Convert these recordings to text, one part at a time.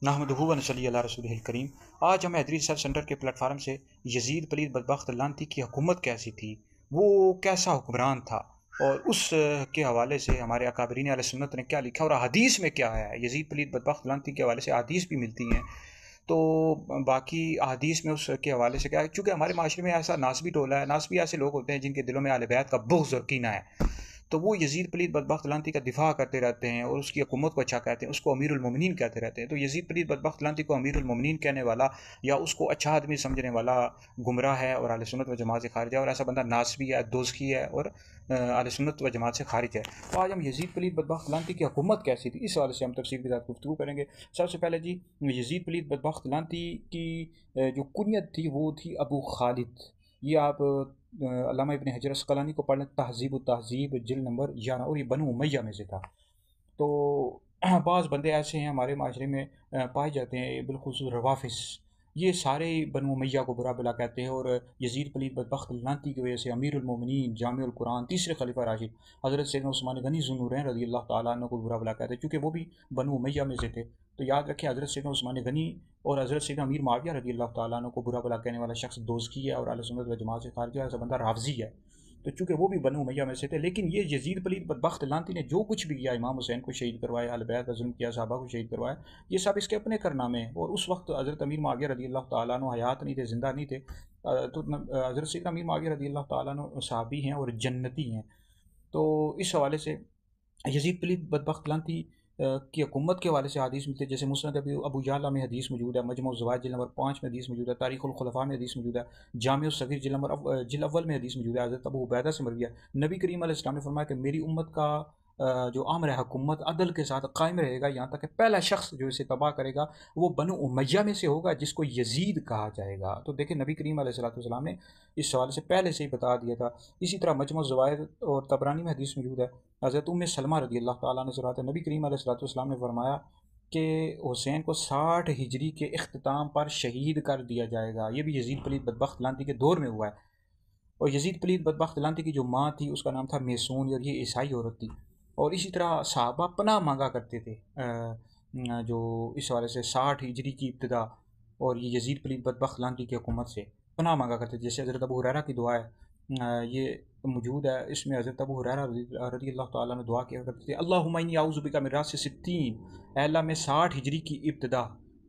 नहमदुहु व नसल्ली अला रसूलिहिल करीम। आज हम हैदरी रिसर्च सेंटर के प्लेटफार्म से यजीद पलीद बदबख्त लानती की हुकूमत कैसी थी, वो कैसा हुक्मरान था, और उस के हवाले से हमारे अकाबरीन अहले सुन्नत ने क्या लिखा और हदीस में क्या है। यजीद पलीद बदबख्त लानती के हवाले से हदीस भी मिलती हैं। तो बाकी हदीस में उसके हवाले से क्या है, चूँकि हमारे माशरे में ऐसा नासबी टोला है, नासबी ऐसे लोग होते हैं जिनके दिलों में अहले बैत का बुग़्ज़ और कीना है। तो वो यजीद पलीद बदबख्त लानती का दिफा करते रहते हैं और उसकी हुकूमत को अच्छा कहते हैं, उसको अमीरुल मोमिनीन कहते रहते हैं। तो यजीद पलीद बदबख्त लानती को अमीरुल मोमिनीन कहने वाला या उसको अच्छा आदमी समझने वाला गुमराह है और अहले सुन्नत व जमात से खारिज है, और ऐसा बंदा नासबी है, दोज़की है और अहले सुन्नत व जमात से खारिज है। तो आज हम यजीद पलीद बदबख्त लानती की हुकूमत कैसी थी, इस हवाले से हम तफसील के साथ गुफ्तगू करेंगे। सबसे पहले जी, यजीद पलीद बदबख्त लानती की जो कुनियत थी वो थी अबू खालिद। ये आप अल्लामा इब्न हजर अस्क़लानी को पढ़ लें, तहज़ीब तहज़ीब जिल्द नंबर 11, और ये बनु उमैया में से था। तो बाज़ बंदे ऐसे हैं हमारे माशरे में पाए जाते हैं, बिलखुसूस रवाफ़िस, ये सारे बनु उमैया को बुरा भला कहते हैं, और यजीद पलीद बदबख्त लानती की वजह से अमीरुल मोमिनीन जामिउल कुरान तीसरे खलीफा राशिद हज़रत सैयदना उस्मान गनी ज़ुन्नूरैन रज़ी अल्लाह तआला अन्हु को बुरा भला कहते हैं, क्योंकि वो भी बनु उमैया में से थे। तो याद रखें, हज़रत सैयदना उस्मान गनी और हज़रत सैयदना अमीर मुआविया रज़ी अल्लाह तआला अन्हु को बुरा भला कहने वाला शख्स दोज़की है और अहले सुन्नत व जमात से खारिज है, ऐसा बंदा राफ़ज़ी है। तो चूँकि वो भी बनु उमैया में से थे, लेकिन ये यजीद पलीद बदबख्त लानती ने जो कुछ भी किया, इमाम हुसैन को शहीद करवाया, अहले बैत का ज़ुल्म किया, सहाबा को शहीद करवाया, ये सब इसके अपने कारनामे हैं। और उस वक्त हज़रत अमीर मुआविया रज़ी अल्लाह तआला अन्हु हयात नहीं थे, ज़िंदा नहीं थे। तो हज़रत सैयदना अमीर मुआविया रज़ी अल्लाह तआला अन्हु सहाबी हैं और जन्नती हैं। तो इस हवाले से यजीद पलीद बदबख्त लानती की हुकूमत के हवाले से हदीस मिलती है, जैसे मुस्नद अबू याला में हदीस मौजूद है, मजमू ज़वाइद जिल्द नंबर 5 में हदीस मौजूद है, तारीख़ुल खुलफ़ा में हदीस मौजूद है, जामिउ सगीर जिल्द अव्वल में हदीस मौजूद है। हज़रत अबू उबैदा से मरवी है, नबी करीम अलैहि सलाम ने फरमाया कि मेरी उम्मत का जो अम्र है, हुकूमत अदल के साथ कायम रहेगा, यहाँ तक कि पहला शख्स जो इसे तबाह करेगा वो बनु उमैया में से होगा, जिसको यजीद कहा जाएगा। तो देखिए, नबी करीम अलैहिस्सलाम ने इस सवाल से पहले से ही बता दिया था। इसी तरह मजमू ज़वाइद और तबरानी में हदीस मौजूद है, हज़रत उम्मे सलमा रज़ी अल्लाह तआला अन्हा से रवायत है, नबी करीम अलैहिस्सलाम ने फरमाया कि हुसैन को 60 हिजरी के इख्तिताम पर शहीद कर दिया जाएगा। ये भी यजीद पलीद बदबख्त लानती के दौर में हुआ है। और यजीद पलीद बदबख्त लानती की जो माँ थी उसका नाम था मैसून, और ये ईसाई औरत थी। और इसी तरह सहाबा पनाह मांगा करते थे, जो इस हवाले से 60 हिजरी की इब्तिदा और ये यजीद पलीद बदबख्त लानती की हुकूमत से पनाह मांगा करते थे। जैसे हज़रत अबू हुरैरा की दुआ है, ये मौजूद है, इसमें हज़रत अबू हुरैरा रज़ी अल्लाह तआला ने दुआ किया करते थे, अल्लाहुम्मा इन्नी अऊज़ु बिका मिन रास सित्तीन, ऐ अल्लाह मैं 60 हिजरी की इब्तिदा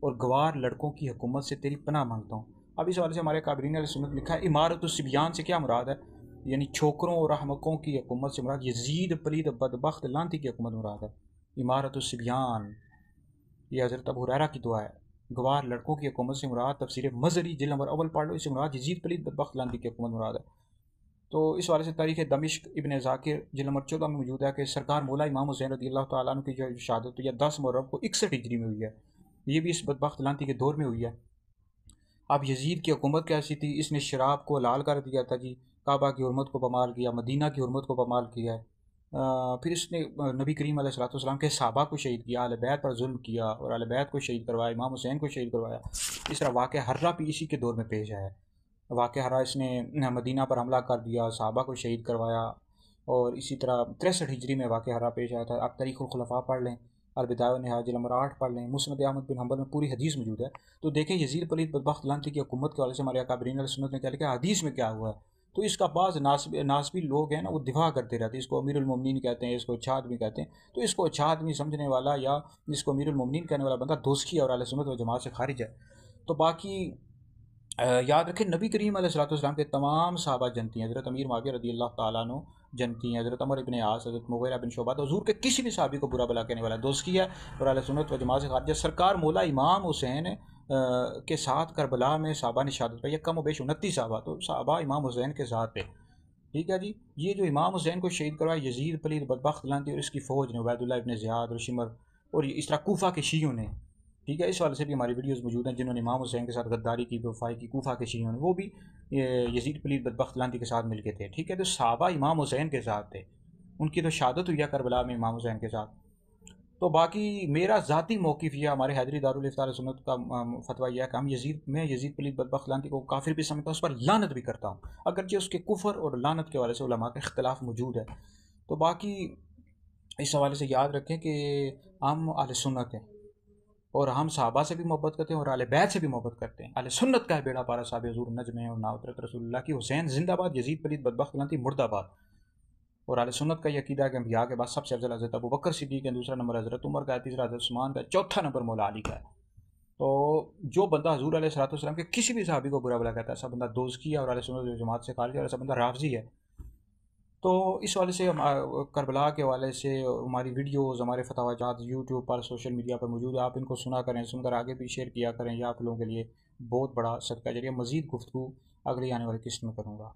और गवार लड़कों की हुकूमत से तेरी पनाह मांगता हूँ। अब इस हवाले से हमारे काबरीन अहले सुन्नत लिखा है, इमारतुस सिबियान से क्या मुराद है, यानी छोकरों और अहमकों की हुकूमत से मुराद यजीद पलीद बदबख्त लानती की हुकूमत मुराद है। इमारतुस सिबियान, ये हज़रत अबू हुरैरा की दुआ है। गवार लड़कों की हुकूमत से मुराद तफसीर मज़री जिल्द नंबर अव्वल पढ़ लो, इससे मुराद यजीद पलीद बदबख्त लानती की हुकूमत मुराद है। तो इस वाले से तारीख़ दमिश्क इब्न ज़ाकिर जिल्द नंबर 14 में मौजूद है कि सरकार मौला इमाम हुसैन रज़ी अल्लाह तआला अन्हु की जो शहादत हुई है 10 मुहर्रम को 61 हिजरी में हुई है, ये भी इस बदबख्त लानती के दौर में हुई है। अब यजीद की हुकूमत कैसी थी, इसने शराब को हलाल कर दिया था जी, काबा की हुर्मत को बमाल किया, मदीना की हुर्मत को बमाल किया है। फिर इसने नबी करीम अलैहिस्सलाम के सहाबा को शहीद किया, अहले बैत पर जुल्म किया और अहले बैत को शहीद करवाया, इमाम हुसैन को शहीद करवाया। इस तरह वाक़या हर्रा भी इसी के दौर में पेश आया है। वाक़या हर्रा, इसने मदीना पर हमला कर दिया, सहाबा को शहीद करवाया। और इसी तरह 63 हिजरी में वाक़या हर्रा पेश आया था। आप तारीख़ुल खुलफ़ा पढ़ लें, अलबिदाया व निहाया जिल्द नंबर 8 पढ़ लें, मुस्नद अहमद बिन हंबल में पूरी हदीस मौजूद है। तो देखें, यजीद पलीद बदबख्त लानती की हुकूमत के हवाले से हमारे अकाबरीन अहले सुन्नत ने क्या लिखा, हदीस में क्या हुआ है। तो इसका बाज़ नासबी लोग हैं ना, वो दिफा करते रहते हैं, इसको अमीरुल मोमिनीन कहते हैं, इसको अच्छा आदमी कहते हैं। तो इसको अच्छा आदमी समझने वाला या इसको अमीरुल मोमिनीन कहने वाला बंदा दोज़की और अहले सुन्नत व जमात से खारिज है। तो बाकी याद रखें, नबी करीम अलैहिस्सलाम के तमाम सहाबा जनती हैं, हज़रत अमीर मुआविया रज़ी अल्लाह तआला अन्हु जनती हैं, हज़रत अमर इब्न आस, हज़रत मुग़ीरा बिन शुअबा, तो हुज़ूर के किसी भी सहाबी को बुरा भला कहने वाला दोस्ती है और अहले सुन्नत व जमात से खारिज है। सरकार मौला इमाम हुसैन के साथ करबला में सहाबा ने शहादत पाई, कम व बेश 29 सहाबा, तो सहाबा इमाम हुसैन के साथ थे। ठीक है जी, ये जो इमाम हुसैन को शहीद करवाया यजीद पलीद बदबख्त लानती और इसकी फ़ौज ने, उबैदुल्लाह इब्न ज़ियाद और शिमर और इस तरह कूफा के शियों ने, ठीक है, इस वाले से भी हमारी वीडियोस मौजूद हैं, जिन्होंने इमाम हुसैन के साथ गद्दारी की, बेवफाई की, कूफा के शियों ने, वो भी यजीद पलीद बदबख्त लानती के साथ मिलके थे। ठीक है, तो सहाबा इमाम हुसैन के साथ थे, उनकी तो शहादत हुई है करबला में इमाम हुसैन के साथ। तो बाकी मेरा ज़ाती मौक़िफ़ यह, हमारे हैदरी दारुल इफ्तार सुन्नत का फतवा यह है कि मैं यजीद पलीद बदबख्त लानती को काफिर भी समझता हूँ, उस पर लानत भी करता हूँ, अगरचे उसके कुफर और लानत के हवाले से उलमा का इख्तिलाफ मौजूद है। तो बाकी इस हवाले से याद रखें कि हम अहले सुन्नत हैं और हम सहाबा से भी मोहब्बत करते हैं और आले बैत से भी मोहब्बत करते हैं। आले सुन्नत का है बेड़ा पारा साहब हजूर नजम है और नाउतरत रसूलुल्लाह की हुसैन जिंदाबाद, यजीद पलीद बदबख्त लानती मुर्दाबाद। और आले सुन्नत का ये अकीदा है कि अम्बिया के बाद सबसे अफजल हज़रत अबू बकर सिद्दीक़ है, दूसरा नंबर हज़रत उमर का है, तीसरा हज़रत उस्मान का है, चौथा नंबर मौला अली का है। तो जो बंदा हजूर अलैहिस्सलाम के किसी भी सहाबी को बुरा भला कहता है, ऐसा बंदा दोज़की है और अहले सुन्नत जमात से खारिज है, और ऐसा बंदा राफ़ज़ी है। तो इस वाले से करबला के वाले से हमारी वीडियोस, हमारे फतवाजात यूट्यूब पर, सोशल मीडिया पर मौजूद है। आप इनको सुना करें, सुनकर आगे भी शेयर किया करें। यह आप लोगों के लिए बहुत बड़ा सदका जरिया। मज़ीद गुफ्तगू अगली आने वाली किस्त में करूँगा।